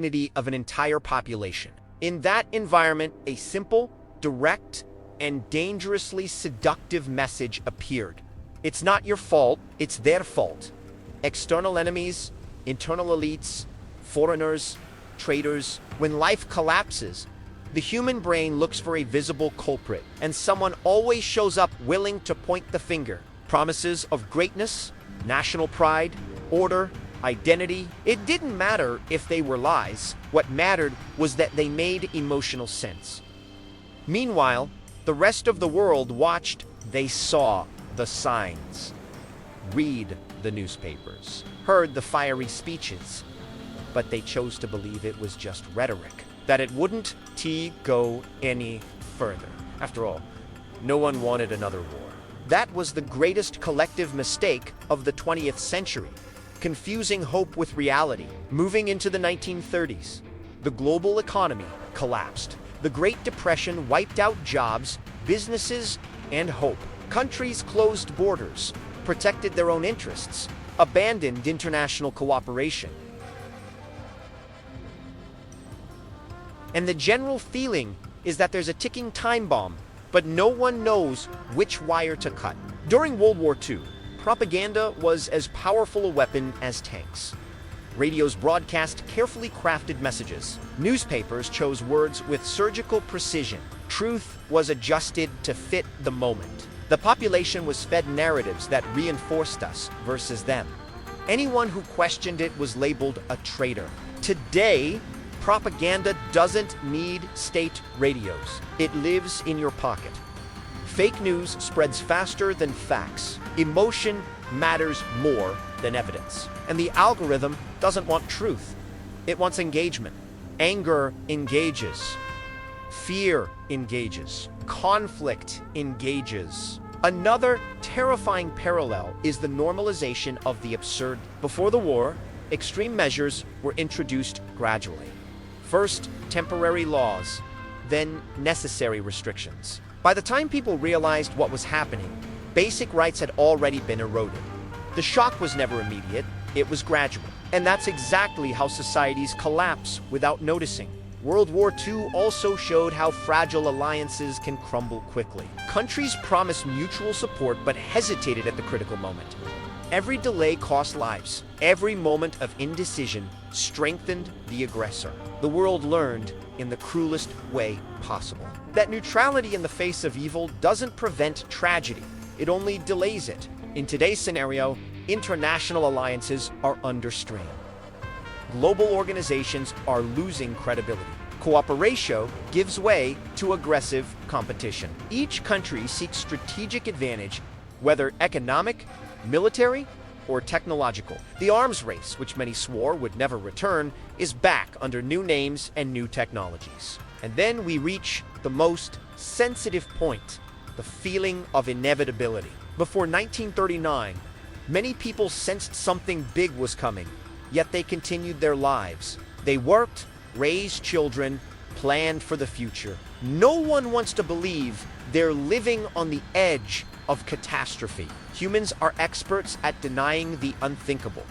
dignity of an entire population. In that environment, a simple, direct, and dangerously seductive message appeared. It's not your fault, it's their fault. External enemies, internal elites, foreigners, traitors. When life collapses, the human brain looks for a visible culprit, and someone always shows up willing to point the finger. Promises of greatness, national pride, order, identity. It didn't matter if they were lies. What mattered was that they made emotional sense. Meanwhile, the rest of the world watched. They saw the signs, read the newspapers, heard the fiery speeches, but they chose to believe it was just rhetoric, that it wouldn't go any further. After all, no one wanted another war. That was the greatest collective mistake of the 20th century, confusing hope with reality. Moving into the 1930s, the global economy collapsed. The Great Depression wiped out jobs, businesses, and hope. Countries closed borders, protected their own interests, abandoned international cooperation. And the general feeling is that there's a ticking time bomb, but no one knows which wire to cut. During World War II, propaganda was as powerful a weapon as tanks. Radios broadcast carefully crafted messages. Newspapers chose words with surgical precision. Truth was adjusted to fit the moment. The population was fed narratives that reinforced us versus them. Anyone who questioned it was labeled a traitor. Today, propaganda doesn't need state radios. It lives in your pocket. Fake news spreads faster than facts. Emotion matters more than evidence. And the algorithm doesn't want truth. It wants engagement. Anger engages. Fear engages. Conflict engages. Another terrifying parallel is the normalization of the absurd. Before the war, extreme measures were introduced gradually. First, temporary laws, then necessary restrictions. By the time people realized what was happening, basic rights had already been eroded. The shock was never immediate, it was gradual. And that's exactly how societies collapse without noticing. World War II also showed how fragile alliances can crumble quickly. Countries promised mutual support but hesitated at the critical moment. Every delay cost lives. Every moment of indecision strengthened the aggressor. The world learned, in the cruelest way possible, that neutrality in the face of evil doesn't prevent tragedy. It only delays it. In today's scenario, international alliances are under strain. Global organizations are losing credibility. Cooperation gives way to aggressive competition. Each country seeks strategic advantage, whether economic, military, or technological. The arms race, which many swore would never return, is back under new names and new technologies. And then we reach the most sensitive point, the feeling of inevitability. Before 1939, many people sensed something big was coming, yet they continued their lives. They worked, raised children, planned for the future. No one wants to believe they're living on the edge of catastrophe. Humans are experts at denying the unthinkable.